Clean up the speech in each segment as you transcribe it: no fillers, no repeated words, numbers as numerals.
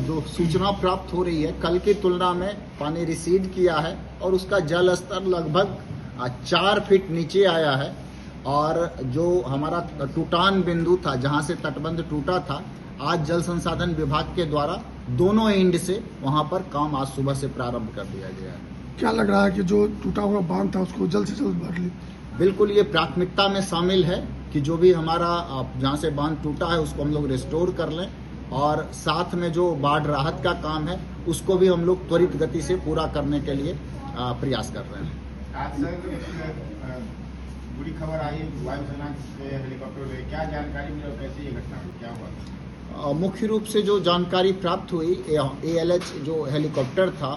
जो सूचना प्राप्त हो रही है, कल की तुलना में पानी रिसीड किया है और उसका जल स्तर लगभग 4 फीट नीचे आया है। और जो हमारा टूटान बिंदु था, जहां से तटबंध टूटा था, आज जल संसाधन विभाग के द्वारा दोनों एंड से वहां पर काम आज सुबह से प्रारंभ कर दिया गया है। क्या लग रहा है कि जो टूटा हुआ बांध था उसको जल्द से जल्द भर ले? बिल्कुल, ये प्राथमिकता में शामिल है कि जो भी हमारा जहाँ से बांध टूटा है उसको हम लोग रिस्टोर कर लें, और साथ में जो बाढ़ राहत का काम है उसको भी हम लोग त्वरित गति से पूरा करने के लिए प्रयास कर रहे हैं। आज सर बुरी खबर आई वायुसेना से हेलीकॉप्टर से, क्या जानकारी मिली और कैसे ये घटना हुई, क्या हुआ? मुख्य रूप से जो जानकारी प्राप्त हुई, ALH जो हेलीकॉप्टर था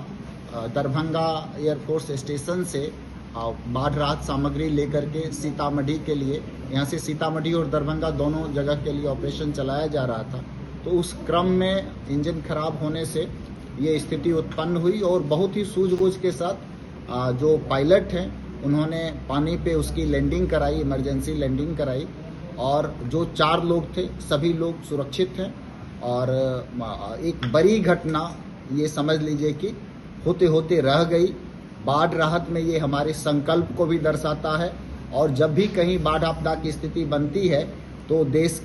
दरभंगा एयरफोर्स स्टेशन से बाढ़ राहत सामग्री लेकर के सीतामढ़ी के लिए, यहाँ से सीतामढ़ी और दरभंगा दोनों जगह के लिए ऑपरेशन चलाया जा रहा था। तो उस क्रम में इंजन खराब होने से ये स्थिति उत्पन्न हुई और बहुत ही सूझबूझ के साथ जो पायलट हैं उन्होंने पानी पे उसकी लैंडिंग कराई, इमरजेंसी लैंडिंग कराई, और जो 4 लोग थे सभी लोग सुरक्षित हैं। और एक बड़ी घटना ये समझ लीजिए कि होते होते रह गई। बाढ़ राहत में ये हमारे संकल्प को भी दर्शाता है, और जब भी कहीं बाढ़ आपदा की स्थिति बनती है तो देश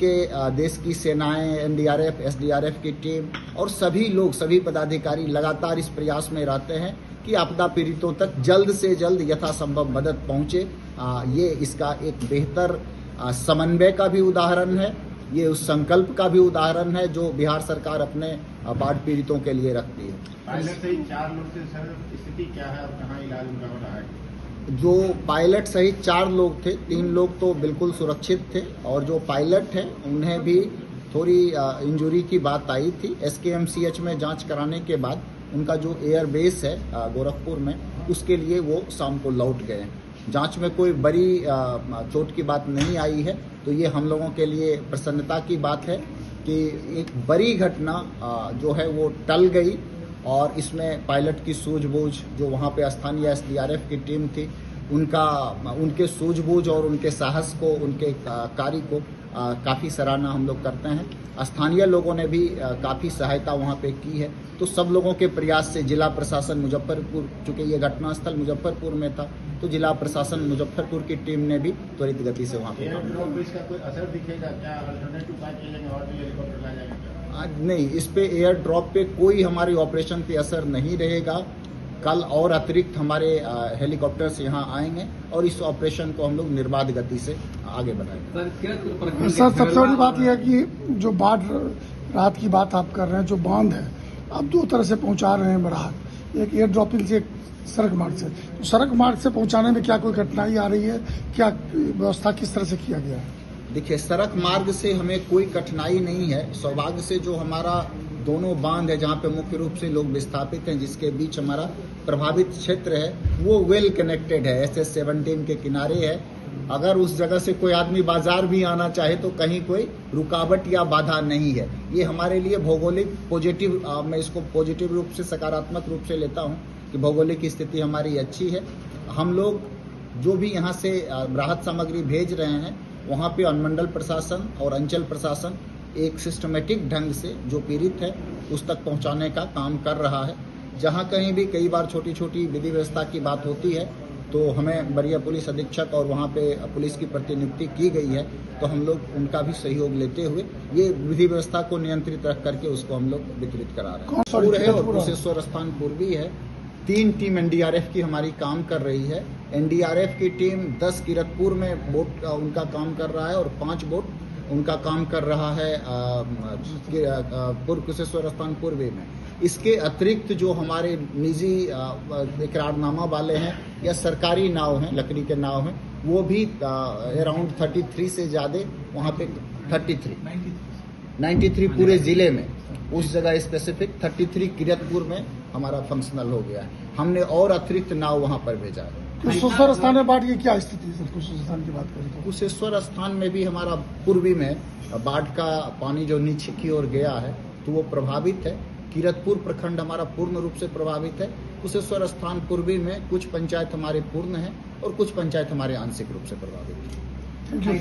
की सेनाएं, NDRF, SDRF की टीम और सभी लोग, सभी पदाधिकारी लगातार इस प्रयास में रहते हैं कि आपदा पीड़ितों तक जल्द से जल्द यथासंभव मदद पहुंचे। ये इसका एक बेहतर समन्वय का भी उदाहरण है, ये उस संकल्प का भी उदाहरण है जो बिहार सरकार अपने बाढ़ पीड़ितों के लिए रखती है। पायलट सहित 4 लोग से सर स्थिति क्या है और कहाँ इलाज उनका हो रहा है? जो पायलट सहित 4 लोग थे, 3 लोग तो बिल्कुल सुरक्षित थे, और जो पायलट हैं उन्हें भी थोड़ी इंजरी की बात आई थी। SKMCH में जांच कराने के बाद उनका जो एयर बेस है गोरखपुर में, उसके लिए वो शाम को लौट गए। जांच में कोई बड़ी चोट की बात नहीं आई है, तो ये हम लोगों के लिए प्रसन्नता की बात है कि एक बड़ी घटना जो है वो टल गई। और इसमें पायलट की सूझबूझ, जो वहाँ पे स्थानीय SDRF की टीम थी, उनके सूझबूझ और उनके साहस को, उनके कार्य को काफ़ी सराहना हम लोग करते हैं। स्थानीय लोगों ने भी काफ़ी सहायता वहाँ पे की है। तो सब लोगों के प्रयास से जिला प्रशासन मुजफ्फरपुर, चूँकि ये घटनास्थल मुजफ्फरपुर में था, तो जिला प्रशासन मुजफ्फरपुर की टीम ने भी त्वरित गति से वहाँ पे इसका कोई असर दिखेगा क्या? अल्टरनेटिव उपाय किए जाएंगे और भी हेलीकॉप्टर लाया जाएगा? नहीं, इस पे एयर ड्रॉप पे कोई हमारे ऑपरेशन पे असर नहीं रहेगा। कल और अतिरिक्त हमारे हेलीकॉप्टर्स यहाँ आएंगे और इस ऑपरेशन को हम लोग निर्बाध गति से आगे बढ़ाएंगे। सर, सबसे बड़ी बात यह है कि जो बाढ़ राहत की बात आप कर रहे हैं, जो बांध है आप 2 तरह से पहुंचा रहे हैं राहत, एक एयर ड्रॉपिंग से, एक सड़क मार्ग से। तो सड़क मार्ग से पहुंचाने में क्या कोई कठिनाई आ रही है? क्या व्यवस्था किस तरह से किया गया है? देखिए, सड़क मार्ग से हमें कोई कठिनाई नहीं है। सौभाग्य से जो हमारा दोनों बांध है जहाँ पे मुख्य रूप से लोग विस्थापित हैं, जिसके बीच हमारा प्रभावित क्षेत्र है, वो वेल कनेक्टेड है, SS-17 के किनारे है। अगर उस जगह से कोई आदमी बाजार भी आना चाहे तो कहीं कोई रुकावट या बाधा नहीं है। ये हमारे लिए भौगोलिक पॉजिटिव, मैं इसको पॉजिटिव रूप से, सकारात्मक रूप से लेता हूँ कि भौगोलिक स्थिति हमारी अच्छी है। हम लोग जो भी यहाँ से राहत सामग्री भेज रहे हैं, वहाँ पे अनुमंडल प्रशासन और अंचल प्रशासन एक सिस्टमेटिक ढंग से जो पीड़ित है उस तक पहुँचाने का काम कर रहा है। जहाँ कहीं भी कई बार छोटी छोटी विधि व्यवस्था की बात होती है तो हमें वरीय पुलिस अधीक्षक और वहाँ पे पुलिस की प्रतिनियुक्ति की गई है, तो हम लोग उनका भी सहयोग लेते हुए ये विधि व्यवस्था को नियंत्रित रख करके उसको हम लोग वितरित करा रहे हैं। पूर्व है और कुशेश्वर स्थान पूर्वी है। 3 टीम NDRF की हमारी काम कर रही है। NDRF की टीम 10 किरतपुर में बोट उनका काम कर रहा है और 5 बोट उनका काम कर रहा है पूर्व कुशेश्वर स्थान पूर्वी में। इसके अतिरिक्त जो हमारे निजी इकरारनामा वाले हैं या सरकारी नाव हैं, लकड़ी के नाव हैं, वो भी अराउंड 33 से ज़्यादा वहाँ पे 93 पूरे ज़िले में, उस जगह स्पेसिफिक 33 किरतपुर में हमारा फंक्शनल हो गया है। हमने और अतिरिक्त नाव वहाँ पर भेजा है। कुशेश्वर स्थान में बाढ़ की क्या स्थिति है? कुशेश्वर स्थान की बात करें तो कुशेश्वर स्थान में भी हमारा पूर्वी में बाढ़ का पानी जो नीचे की ओर गया है तो वो प्रभावित है। किरतपुर प्रखंड हमारा पूर्ण रूप से प्रभावित है। कुशेश्वर स्थान पूर्वी में कुछ पंचायत हमारे पूर्ण हैं और कुछ पंचायत हमारे आंशिक रूप से प्रभावित है। Thank you.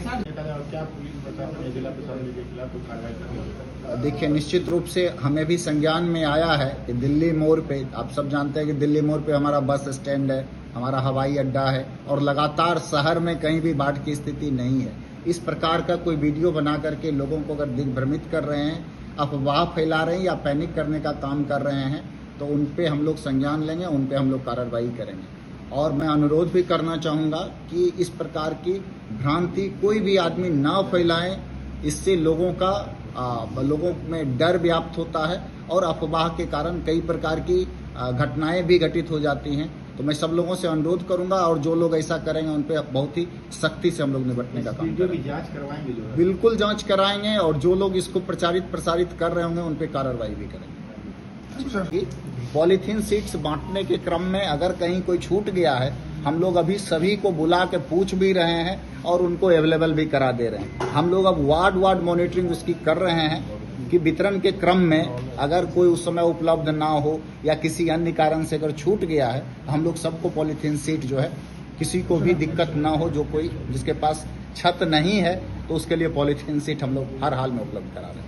क्या पुलिस प्रशासन या जिला प्रशासन के खिलाफ कोई कार्रवाई करेगी? देखिए, निश्चित रूप से हमें भी संज्ञान में आया है कि दिल्ली मोड़ पे, आप सब जानते हैं कि दिल्ली मोड़ पे हमारा बस स्टैंड है, हमारा हवाई अड्डा है और लगातार शहर में कहीं भी बाढ़ की स्थिति नहीं है। इस प्रकार का कोई वीडियो बना करके लोगों को अगर दिग्भ्रमित कर रहे हैं, अफवाह फैला रहे हैं या पैनिक करने का काम कर रहे हैं, तो उन पे हम लोग संज्ञान लेंगे, उन पे हम लोग कार्रवाई करेंगे। और मैं अनुरोध भी करना चाहूँगा कि इस प्रकार की भ्रांति कोई भी आदमी ना फैलाएं, इससे लोगों में डर व्याप्त होता है और अफवाह के कारण कई प्रकार की घटनाएं भी घटित हो जाती हैं। तो मैं सब लोगों से अनुरोध करूंगा और जो लोग ऐसा करेंगे उन पे बहुत ही सख्ती से हम लोग निपटने का काम वीडियो करेंगे। की जांच करवाएंगे जो है? बिल्कुल जांच कराएंगे और जो लोग इसको प्रसारित कर रहे होंगे उन पे कार्रवाई भी करेंगे। कि पॉलीथीन सीट्स बांटने के क्रम में अगर कहीं कोई छूट गया है, हम लोग अभी सभी को बुला के पूछ भी रहे हैं और उनको अवेलेबल भी करा दे रहे हैं। हम लोग अब वार्ड मॉनिटरिंग उसकी कर रहे हैं कि वितरण के क्रम में अगर कोई उस समय उपलब्ध ना हो या किसी अन्य कारण से अगर छूट गया है, हम लोग सबको पॉलीथीन सीट जो है, किसी को भी दिक्कत ना हो, जो कोई जिसके पास छत नहीं है तो उसके लिए पॉलीथीन सीट हम लोग हर हाल में उपलब्ध करा रहे हैं।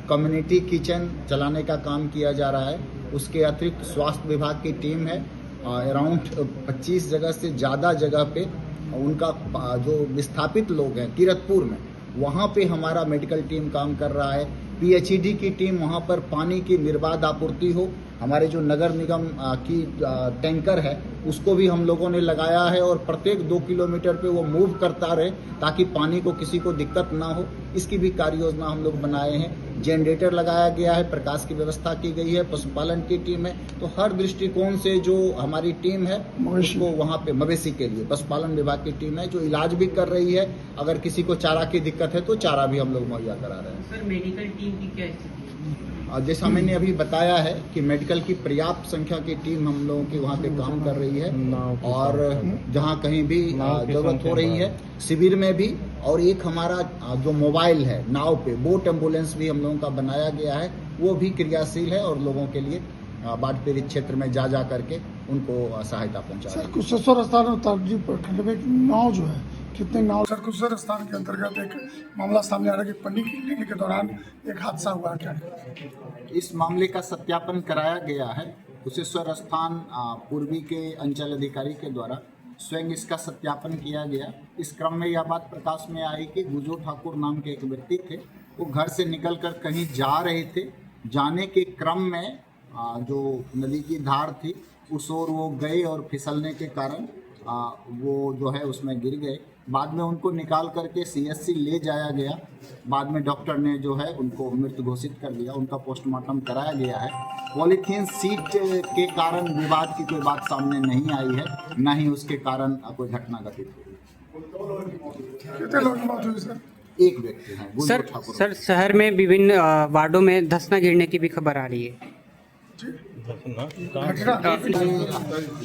कम्युनिटी किचन चलाने का काम किया जा रहा है। उसके अतिरिक्त स्वास्थ्य विभाग की टीम है, अराउंड 25 जगह से ज़्यादा जगह पे उनका जो विस्थापित लोग हैं किरतपुर में, वहाँ पे हमारा मेडिकल टीम काम कर रहा है। पीएचईडी की टीम वहाँ पर पानी की निर्बाध आपूर्ति हो, हमारे जो नगर निगम की टैंकर है उसको भी हम लोगों ने लगाया है और प्रत्येक 2 किलोमीटर पे वो मूव करता रहे ताकि पानी को किसी को दिक्कत ना हो। इसकी भी कार्य योजना हम लोग बनाए हैं। जनरेटर लगाया गया है, प्रकाश की व्यवस्था की गई है, पशुपालन की टीम है। तो हर दृष्टिकोण से जो हमारी टीम है उसको वहाँ पे मवेशी के लिए पशुपालन विभाग की टीम है जो इलाज भी कर रही है। अगर किसी को चारा की दिक्कत है तो चारा भी हम लोग मुहैया करा रहे हैं। सर, मेडिकल टीम की क्या स्थिति है? जैसा मैंने अभी बताया है कि मेडिकल की पर्याप्त संख्या की टीम हम लोगों की वहाँ पे काम कर रही है और जहाँ कहीं भी जरूरत हो रही है शिविर में भी। और एक हमारा जो मोबाइल है नाव पे बोट एम्बुलेंस भी हम लोगों का बनाया गया है, वो भी क्रियाशील है और लोगों के लिए बाढ़ पीड़ित क्षेत्र में जा करके उनको सहायता पहुँचा रही है। सर, कुशेश्वर स्थान और तरजी प्रखंड में नाव जो है, कितने नाव? सर, कुशेश्वर स्थान के अंतर्गत एक मामला सामने आ रहा है कि पन्नी लेने के दौरान एक हादसा हुआ। क्या इस मामले का सत्यापन कराया गया है। कुशेश्वर स्थान पूर्वी के अंचल अधिकारी के द्वारा स्वयं इसका सत्यापन किया गया। इस क्रम में यह बात प्रकाश में आई कि गुजो ठाकुर नाम के एक व्यक्ति थे, वो घर से निकलकर कहीं जा रहे थे। जाने के क्रम में जो नदी की धार थी उस ओर वो गए और फिसलने के कारण वो जो है उसमें गिर गए। बाद में उनको निकाल करके सीएससी ले जाया गया। बाद में डॉक्टर ने जो है उनको मृत घोषित कर दिया। उनका पोस्टमार्टम कराया गया है। पॉलीथीन सीट के कारण विवाद की कोई बात सामने नहीं आई है, न ही उसके कारण कोई घटना घटित हुई। कितने लोगों की मौत हुई सर? एक व्यक्ति है गुजो सर, ठाकुर। सर शहर में विभिन्न वार्डों में धंसना गिरने की भी खबर आ रही है।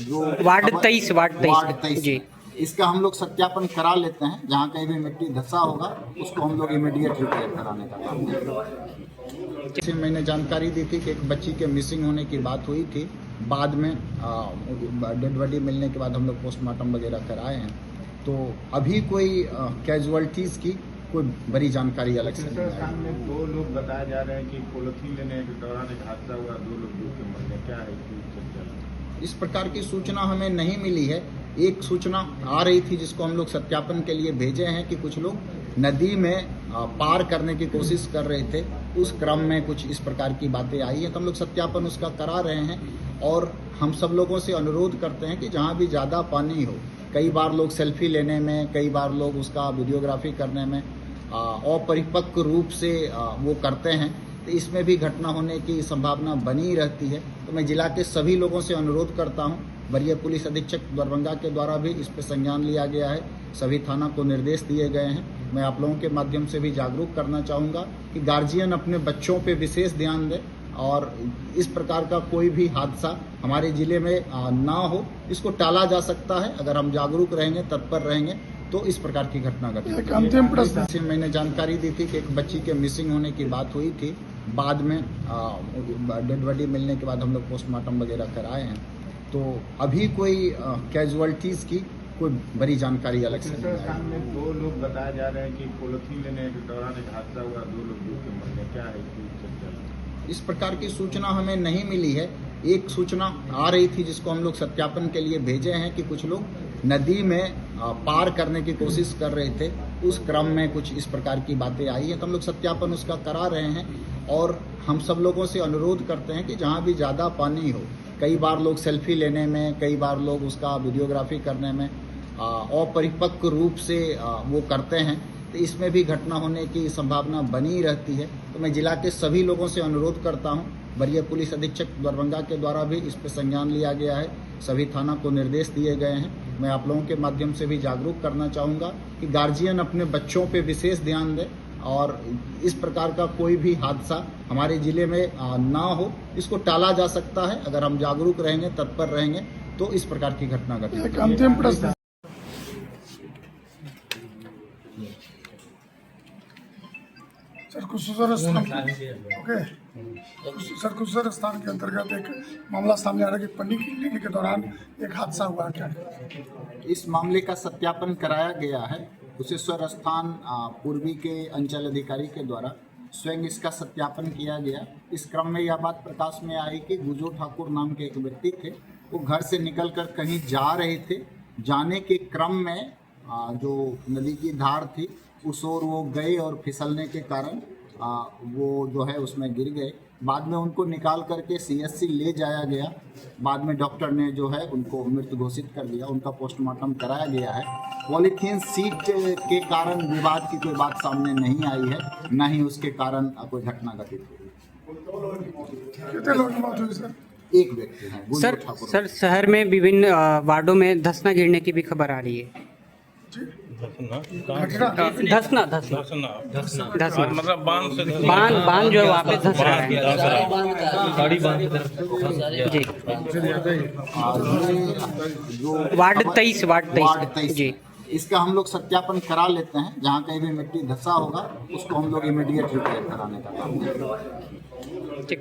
जो वार्ड 23 जी, इसका हम लोग सत्यापन करा लेते हैं। जहाँ कहीं भी मिट्टी धंसा होगा उसको हम लोग इमीडिएट रिपेयर कराने का काम करेंगे। मैंने जानकारी दी थी कि एक बच्ची के मिसिंग होने की बात हुई थी। बाद में डेड बॉडी मिलने के बाद हम लोग पोस्टमार्टम वगैरह कराए हैं। तो अभी कोई कैजुअलिटीज़ की कोई बड़ी जानकारी अलग से नहीं आई। में 2 लोग बताए जा रहे हैं कि पॉलीथीन लेने के दौरान एक हादसा हुआ, 2 लोग डूब के मर गए। क्या है इस प्रकार की सूचना हमें नहीं मिली है। एक सूचना आ रही थी जिसको हम लोग सत्यापन के लिए भेजे हैं कि कुछ लोग नदी में पार करने की कोशिश कर रहे थे। उस क्रम में कुछ इस प्रकार की बातें आई हैं तो हम लोग सत्यापन उसका करा रहे हैं। और हम सब लोगों से अनुरोध करते हैं कि जहाँ भी ज़्यादा पानी हो, कई बार लोग सेल्फी लेने में, कई बार लोग उसका वीडियोग्राफी करने में अपरिपक्व रूप से वो करते हैं, तो इसमें भी घटना होने की संभावना बनी रहती है। तो मैं जिला के सभी लोगों से अनुरोध करता हूं, वरीय पुलिस अधीक्षक दरभंगा के द्वारा भी इस पर संज्ञान लिया गया है, सभी थाना को निर्देश दिए गए हैं। मैं आप लोगों के माध्यम से भी जागरूक करना चाहूँगा कि गार्जियन अपने बच्चों पे विशेष ध्यान दें और इस प्रकार का कोई भी हादसा हमारे जिले में ना हो, इसको टाला जा सकता है अगर हम जागरूक रहेंगे, तत्पर रहेंगे तो इस प्रकार की घटना घटी। एक अंतिम प्रश्न, मैंने जानकारी दी थी कि एक बच्ची के मिसिंग होने की बात हुई थी। बाद में डेड बॉडी मिलने के बाद हम लोग पोस्टमार्टम वगैरह कराए हैं। तो अभी कोई कैजुअलिटीज़ की कोई बड़ी जानकारी अलग से नहीं आई। स्थान में 2 लोग बताए जा रहे हैं कि पॉलिथीन लेने के दौरान एक हादसा हुआ, 2 लोग डूब के मर गए, क्या है इसकी चर्चा? इस प्रकार की सूचना हमें नहीं मिली है। एक सूचना आ रही थी जिसको हम लोग सत्यापन के लिए भेजे हैं कि कुछ लोग नदी में पार करने की कोशिश कर रहे थे, उस क्रम में कुछ इस प्रकार की बातें आई हैं, तो हम लोग सत्यापन उसका करा रहे हैं। और हम सब लोगों से अनुरोध करते हैं कि जहाँ भी ज़्यादा पानी हो, कई बार लोग सेल्फी लेने में, कई बार लोग उसका वीडियोग्राफी करने में अपरिपक्व रूप से वो करते हैं, तो इसमें भी घटना होने की संभावना बनी रहती है। तो मैं जिला के सभी लोगों से अनुरोध करता हूं, वरीय पुलिस अधीक्षक दरभंगा के द्वारा भी इस पर संज्ञान लिया गया है, सभी थाना को निर्देश दिए गए हैं। मैं आप लोगों के माध्यम से भी जागरूक करना चाहूँगा कि गार्जियन अपने बच्चों पे विशेष ध्यान दें और इस प्रकार का कोई भी हादसा हमारे जिले में ना हो, इसको टाला जा सकता है। अगर हम जागरूक रहेंगे, तत्पर रहेंगे, तो इस प्रकार की घटना घटे। एक अंतिम प्रश्न सर, कुशेश्वर स्थान ओके सर, कुशेश्वर स्थान के अंतर्गत एक मामला सामने आ रहा है कि पन्नी लेने के दौरान एक हादसा हुआ, क्या? इस मामले का सत्यापन कराया गया है। कुशेश्वर स्थान पूर्वी के अंचल अधिकारी के द्वारा स्वयं इसका सत्यापन किया गया। इस क्रम में यह बात प्रकाश में आई कि गुजो ठाकुर नाम के एक व्यक्ति थे, वो घर से निकलकर कहीं जा रहे थे। जाने के क्रम में जो नदी की धार थी उस ओर वो गए और फिसलने के कारण वो जो है उसमें गिर गए। बाद में उनको निकाल करके CSC ले जाया गया। बाद में डॉक्टर ने जो है उनको मृत घोषित कर दिया, उनका पोस्टमार्टम कराया गया है। पॉलीथीन सीट के कारण विवाद की कोई बात सामने नहीं आई है, न ही उसके कारण कोई घटना घटित हुई। कितने लोगों की मौत हुई सर? एक व्यक्ति है गुजो सर ठाकुर। सर शहर में विभिन्न वार्डों में धंसना गिरने की भी खबर आ रही है। धंसना मतलब बांध से बांध जो है वहाँ पे धंस रहा है जी। जो वार्ड 23 जी। इसका हम लोग सत्यापन करा लेते हैं। जहाँ कहीं भी मिट्टी धंसा होगा उसको हम लोग इमीडिएट रिपेयर कराने का काम करेंगे। ठीक।